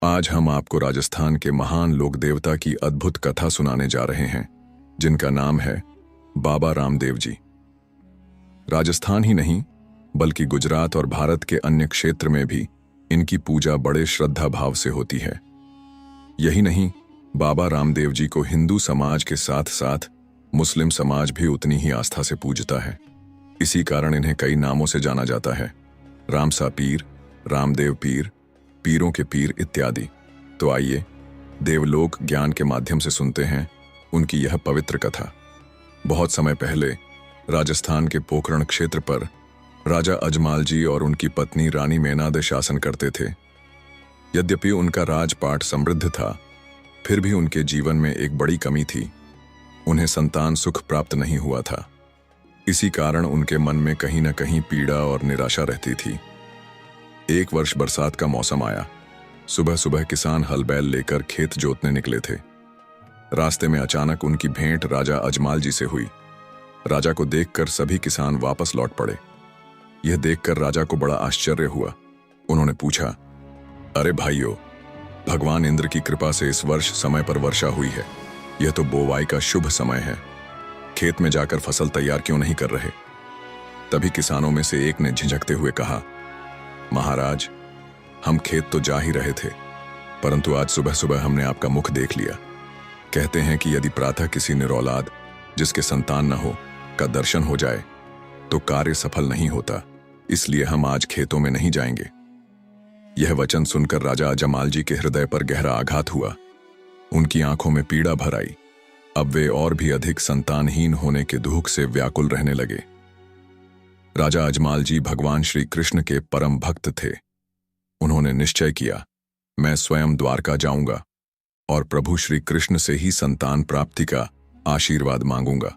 आज हम आपको राजस्थान के महान लोक देवता की अद्भुत कथा सुनाने जा रहे हैं, जिनका नाम है बाबा रामदेव जी। राजस्थान ही नहीं बल्कि गुजरात और भारत के अन्य क्षेत्र में भी इनकी पूजा बड़े श्रद्धा भाव से होती है। यही नहीं, बाबा रामदेव जी को हिंदू समाज के साथ साथ मुस्लिम समाज भी उतनी ही आस्था से पूजता है। इसी कारण इन्हें कई नामों से जाना जाता है, रामसा पीर, रामदेव पीर, पीरों के पीर इत्यादि। तो आइए देवलोक ज्ञान के माध्यम से सुनते हैं उनकी यह पवित्र कथा। बहुत समय पहले राजस्थान के पोखरण क्षेत्र पर राजा अजमाल जी और उनकी पत्नी रानी मेनादे शासन करते थे। यद्यपि उनका राजपाट समृद्ध था, फिर भी उनके जीवन में एक बड़ी कमी थी। उन्हें संतान सुख प्राप्त नहीं हुआ था। इसी कारण उनके मन में कहीं न कहीं पीड़ा और निराशा रहती थी। एक वर्ष बरसात का मौसम आया। सुबह सुबह किसान हल बैल लेकर खेत जोतने निकले थे। रास्ते में अचानक उनकी भेंट राजा अजमाल जी से हुई। राजा को देखकर सभी किसान वापस लौट पड़े। यह देखकर राजा को बड़ा आश्चर्य हुआ। उन्होंने पूछा, अरे भाइयों, भगवान इंद्र की कृपा से इस वर्ष समय पर वर्षा हुई है। यह तो बोवाई का शुभ समय है। खेत में जाकर फसल तैयार क्यों नहीं कर रहे? तभी किसानों में से एक ने झिझकते हुए कहा, महाराज, हम खेत तो जा ही रहे थे, परंतु आज सुबह सुबह हमने आपका मुख देख लिया। कहते हैं कि यदि प्रातः किसी निरौलाद जिसके संतान न हो का दर्शन हो जाए तो कार्य सफल नहीं होता, इसलिए हम आज खेतों में नहीं जाएंगे। यह वचन सुनकर राजा अजमाल जी के हृदय पर गहरा आघात हुआ। उनकी आंखों में पीड़ा भर आई। अब वे और भी अधिक संतानहीन होने के दुख से व्याकुल रहने लगे। राजा अजमाल जी भगवान श्री कृष्ण के परम भक्त थे। उन्होंने निश्चय किया, मैं स्वयं द्वारका जाऊंगा और प्रभु श्री कृष्ण से ही संतान प्राप्ति का आशीर्वाद मांगूंगा।